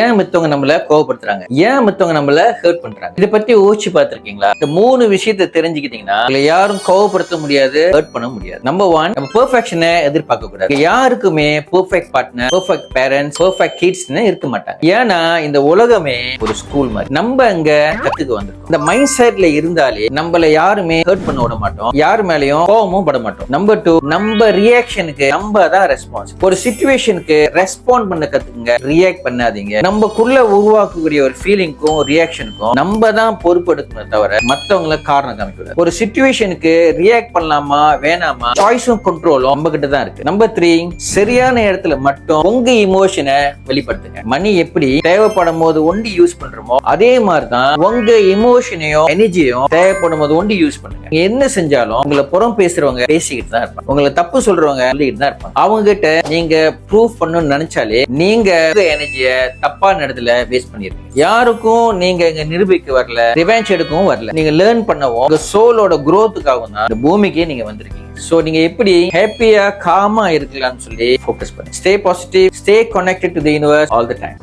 ஏன் மித்தவங்க நம்மள கோவப்படுத்துறாங்க, ஏன் மித்தவங்க நம்மள ஹர்ட் பண்றாங்க, இதை பத்தி யோசிச்சு பார்த்திருக்கீங்களா? இந்த 3 விஷயத்தை தெரிஞ்சுக்கிட்டீங்கன்னா யாரும் கோவப்படுத்த முடியாது, ஹர்ட் பண்ண முடியாது. நம்பர் 1, நம்ம பெர்ஃபெக்ஷனை எதிர்பார்க்க கூடாது. யாருக்குமே perfect partner, perfect parents, perfect கிட்ஸ்னு இருக்க மாட்டாங்க. ஏன்னா இந்த உலகமே ஒரு ஸ்கூல் மாதிரி. நம்ம அங்க கத்துக்க வந்திருக்கோம். இந்த மைண்ட் செட்ல இருந்தாலே நம்மள யாருமே ஹர்ட் பண்ண விட மாட்டோம், யாரு மேலயும் கோவமும் பட மாட்டோம். நம்பர் 2, நம்ம ரியாக்ஷனுக்கு நம்ம தான் ரெஸ்பான்ஸ். ஒரு சிச்சுவேஷனுக்கு ரெஸ்பாண்ட் பண்ண கத்துக்குங்க, ரியாக்ட் பண்ணாதீங்க. நமக்குள்ள உருவாக்கக்கூடிய ஒரு ஃபீலிங்க்கும் ரியாக்ஷனுக்கும் நம்ம தான் பொறுப்பெடுக்கணுமே தவிர மத்தவங்களை காரணம் காமிக்கூடாது. ஒரு சிச்சுவேஷனுக்கு ரியாக்ட் பண்ணலாமா வேணாமா சாய்ஸும் கண்ட்ரோலும் நம்ம கிட்ட தான் இருக்கு. நம்பர் 3, சரியான இடத்துல மட்டும் உங்க இமோஷனை வெளிப்படுத்துங்க. மணி எப்படி தேவைப்படும் போது ஒண்டி யூஸ் பண்றோமோ அதே மாதிரிதான் உங்க இமோஷனையும் எனர்ஜியும் தேவைப்படும் போது ஒண்டி யூஸ் பண்ணுங்க. என்ன செஞ்சாலும் உங்களை புறம் பேசுறவங்க பேசிக்கிட்டு தான் இருப்பாங்க, உங்களை தப்பு சொல்றவங்க சொல்லிக்கிட்டு தான் இருப்பாங்க. அவங்க கிட்ட நீங்க ப்ரூவ் பண்ணணும்னு நினைச்சாலே நீங்க எனர்ஜிய தப்பான இடத்துல வேஸ்ட் பண்ணிருக்கீங்க. யாருக்கும் நீங்க இங்க நிரூபிக்க வரல, ரிவெஞ்ச் எடுக்கவும் வரல. நீங்க லேர்ன் பண்ணவும் உங்க சோலோட growthக்காகவும் தான் இந்த பூமிக்கே நீங்க வந்திருக்கீங்க. சோ நீங்க எப்படி ஹாப்பியா காமா இருக்கலாம்னு சொல்லி ஃபோக்கஸ் பண்ணுங்க. Stay positive, stay connected to the universe all the time.